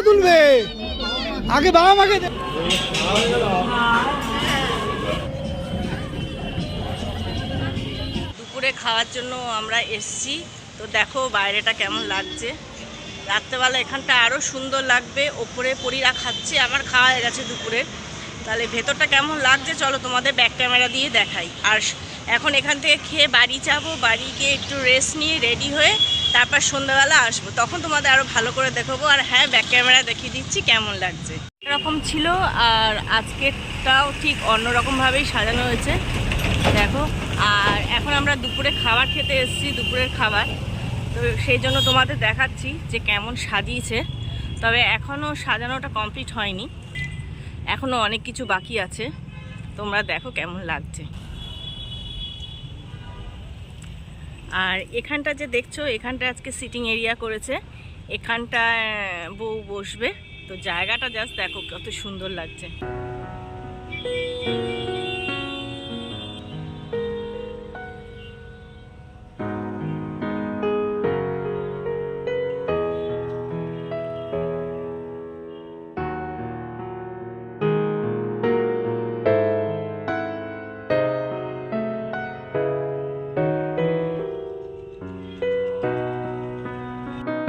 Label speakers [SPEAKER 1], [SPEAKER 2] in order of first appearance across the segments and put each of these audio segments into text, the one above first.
[SPEAKER 1] মা তুলবে, আগে বাবা মাকে।
[SPEAKER 2] দুপুরে খাওয়ার জন্য আমরা এসছি, তো দেখো বাইরেটা কেমন লাগছে। রাত্রেবেলা এখানটা আরও সুন্দর লাগবে। ওপরে পরীরা খাচ্ছে, আমার খাওয়া হয়ে গেছে দুপুরে। তাহলে ভেতরটা কেমন লাগছে চলো তোমাদের ব্যাক ক্যামেরা দিয়ে দেখাই। আর এখন এখান থেকে খেয়ে বাড়ি যাব, বাড়ি গিয়ে একটু রেস্ট নিয়ে রেডি হয়ে তারপর সন্ধ্যাবেলা আসবো, তখন তোমাদের আরও ভালো করে দেখাবো। আর হ্যাঁ, ব্যাক ক্যামেরা দেখিয়ে দিচ্ছি কেমন লাগছে। এরকম ছিল, আর আজকেরটাও ঠিক অন্যরকমভাবেই সাজানো হয়েছে দেখো। আর এখন আমরা দুপুরে খাবার খেতে এসেছি, দুপুরের খাবার, তো সেই জন্য তোমাদের দেখাচ্ছি যে কেমন সাজিয়েছে। তবে এখনও সাজানোটা কমপ্লিট হয়নি, এখনও অনেক কিছু বাকি আছে। তোমরা দেখো কেমন লাগছে। আর এখানটা যে দেখছো, এখানটা আজকে সিটিং এরিয়া করেছে, এখানটা বউ বসবে। তো জায়গাটা জাস্ট দেখো কত সুন্দর লাগছে।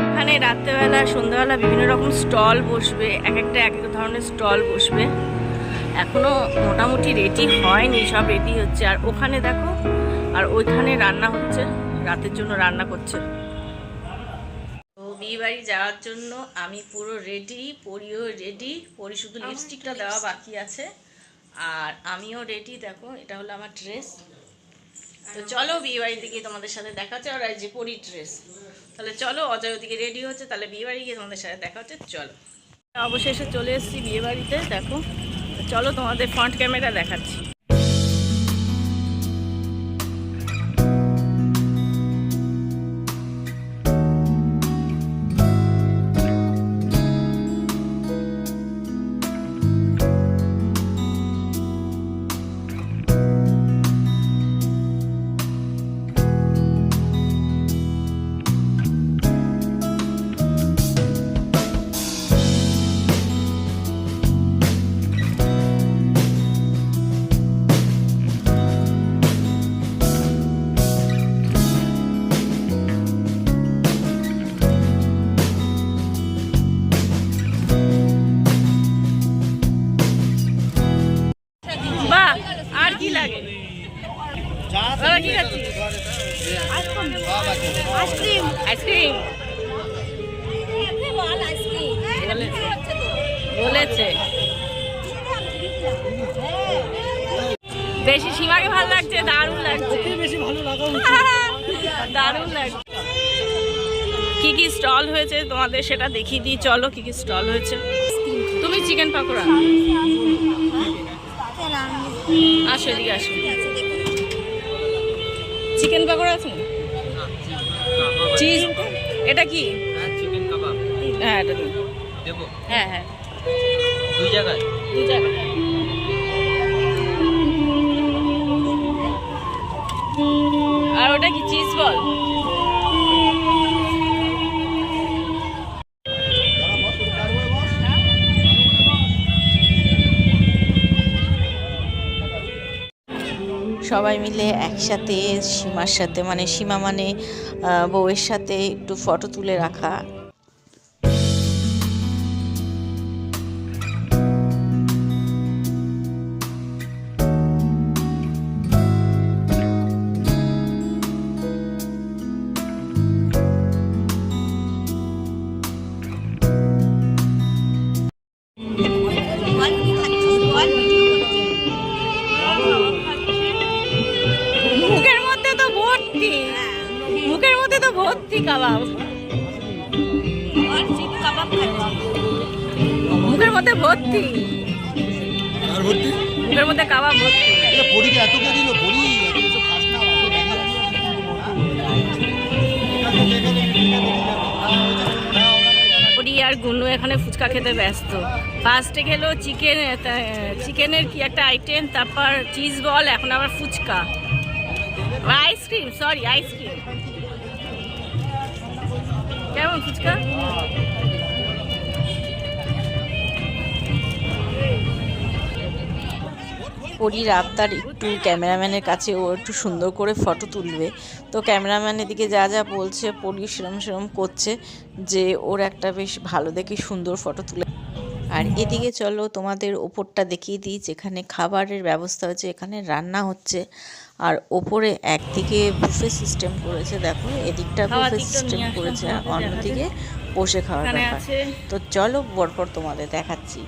[SPEAKER 2] এখানে রাত্রেবেলা সন্ধ্যাবেলা বিভিন্ন রকম স্টল বসবে, এক এক ধরনের স্টল বসবে। এখনো মোটামুটি রেডি হয়নি, সব রেডি হচ্ছে। আর ওখানে দেখো, আর ওইখানে রান্না হচ্ছে, রাতের জন্য রান্না করছে। তো বিয়ে বাড়ি যাওয়ার জন্য আমি পুরো রেডি, পরিও রেডি, পরি শুধু লিপস্টিকটা দেওয়া বাকি আছে। আর আমিও রেডি, দেখো এটা হলো আমার ড্রেস। তো চলো বিয়ে বাড়িতে গিয়ে তোমাদের সাথে দেখা হচ্ছে। আর এই যে পরি ড্রেস, তাহলে চলো। অজয় ওদিকে রেডি হচ্ছে, তাহলে বিয়ে বাড়ি গিয়ে তোমাদের সাথে দেখা হচ্ছে। চলো, অবশেষে চলে এসেছি বিয়ে বাড়িতে দেখো। চলো তোমাদের ফ্রন্ট ক্যামেরা দেখাচ্ছি। আর কি লাগে? কি খাচ্ছিস? আইসক্রিম। আইসক্রিম বলেছে। বেশি সীমাকে ভালো লাগছে, দারুণ লাগছে, দারুণ লাগছে। কি কি স্টল হয়েছে তোমাদের সেটা দেখিয়ে দিই, চলো। কি কি স্টল হয়েছে? তুমি চিকেন পাকোড়া, আসো এদিকে আসো। চিকেন পাকোড়া আছে, চিজ, এটা কি? হ্যাঁ এটা দিন। হ্যাঁ হ্যাঁ, দুই জায়গায়। আর ওটা কি চিজ বল? সবাই মিলে একসাথে সীমার সাথে, মানে সীমা মানে বউয়ের সাথে একটু ফটো তুলে রাখা। ভর্তি কাবাব, মুখের মধ্যে ভর্তি, মুখের মধ্যে কাবাব ভর্তি। আর গুন্নু এখানে ফুচকা খেতে ব্যস্ত। ফার্স্টে খেলো চিকেনের কি একটা আইটেম, তারপর চিজ বল, এখন আবার ফুচকা, আইসক্রিম, সরি আইসক্রিম। কেমন ফুচকা? পরীর আবদার একটু ক্যামেরাম্যানের কাছে ও একটু সুন্দর করে ফটো তুলবে। তো ক্যামেরাম্যান এদিকে যা যা বলছে পরী সেরম সেরম করছে যে ওর একটা বেশ ভালো দেখে সুন্দর ফটো তুলে। আর এদিকে চলো তোমাদের ওপরটা দেখিয়ে দিই, যেখানে খাবারের ব্যবস্থা হচ্ছে, এখানে রান্না হচ্ছে। আর ওপরে একদিকে বুফে সিস্টেম করেছে, দেখো এদিকটা বুফে সিস্টেম করেছে, আর অন্যদিকে বসে খাওয়ার ব্যাপার। তো চলো পরপর তোমাদের দেখাচ্ছি।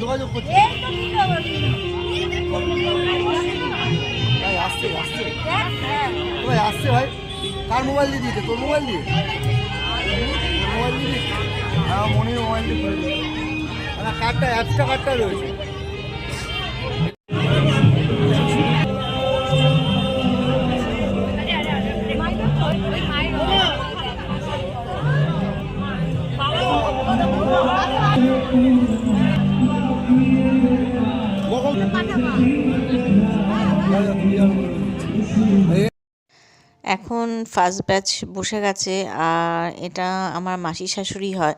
[SPEAKER 1] যোগাযোগ করছি ভাই, আসছে আসছে ভাই, আসছে ভাই। কার মোবাইল দিয়ে দিতে? তোর মোবাইল দিয়ে? মোবাইল দিয়ে? হ্যাঁ, মনির মোবাইল দিয়ে করে দিই। কার্ডটা, অ্যাপসটা কার্ডটা রয়েছে।
[SPEAKER 2] এখন ফার্স্ট ব্যাচ বসে গেছে, আর এটা আমার মাসির শাশুড়ি হয়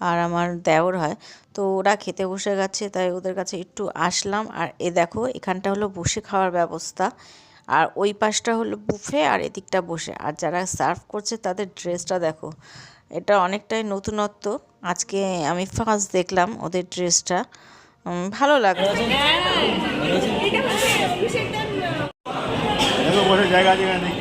[SPEAKER 2] আর আমার দেওর হয়। তো ওরা খেতে বসে গেছে, তাই ওদের কাছে একটু আসলাম। আর এ দেখো এখানটা হলো বসে খাওয়ার ব্যবস্থা, আর ওই পাশটা হলো বুফে, আর এদিকটা বসে। আর যারা সার্ভ করছে তাদের ড্রেসটা দেখো, এটা অনেকটাই নতুনত্ব। আজকে আমি ফার্স্ট দেখলাম ওদের ড্রেসটা, ভালো লাগলো।
[SPEAKER 1] জায়গা জায়গা নেই।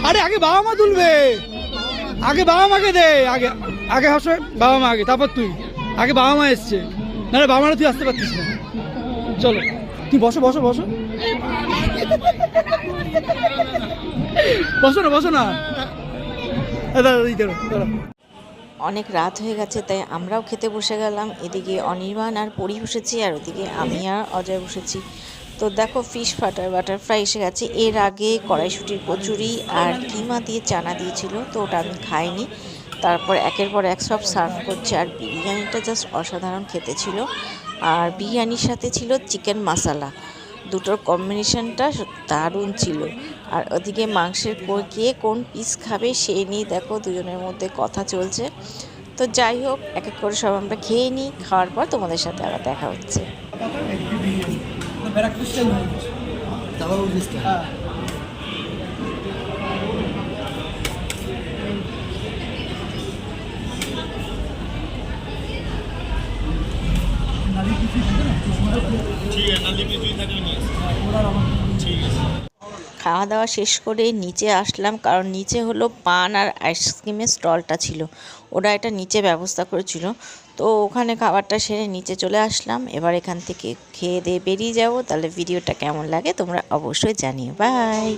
[SPEAKER 1] আরে আগে বাবা মা তুলবে, আগে বাবা মাকে দে, আগে আগে হাসো বাবা মা, আগে তারপর তুই। আগে বাবা মা এসছে, নাহলে বাবা মা তুই আসতে পারতিস না। চলো তুই বসো বসো বসো বসো না, বসো না।
[SPEAKER 2] অনেক রাত হয়ে গেছে, তাই আমরাও খেতে বসে গেলাম। এদিকে অনির্বাণ আর পরি বসেছি, আর ওদিকে আমি আর অজয় বসেছি। তো দেখো ফিশ বাটারফ্রাই এসে গেছে। এর আগে কড়াইশুটির কচুরি আর কিমা দিয়ে চানা দিয়েছিল, তো ওটা আমি খাইনি। তারপর একের পর এক সব সার্ভ করছে। আর বিরিয়ানিটা জাস্ট অসাধারণ খেতে ছিল। আর বিরিয়ানির সাথে ছিল চিকেন মশলা, দুটোর কম্বিনেশনটা দারুণ ছিল। আর ওদিকে মাংসের কে কোন পিস খাবে সেই নিয়ে দেখো দুজনের মধ্যে কথা চলছে। তো যাই হোক, এক এক করে সব আমরা খেয়ে নিই, খাওয়ার পর তোমাদের সাথে আবার দেখা হচ্ছে। খাওয়া দাওয়া শেষ করে নিচে আসলাম, কারণ নিচে হলো পান আর আইসক্রিমের স্টলটা ছিল, ওরা এটা নিচে ব্যবস্থা করেছিল। তো ওখানে খাবারটা সেরে নিচে চলে আসলাম। এবার এখান থেকে খেয়ে দিয়ে বেরিয়ে যাবো। তাহলে ভিডিওটা কেমন লাগে তোমরা অবশ্যই জানিও। বাই।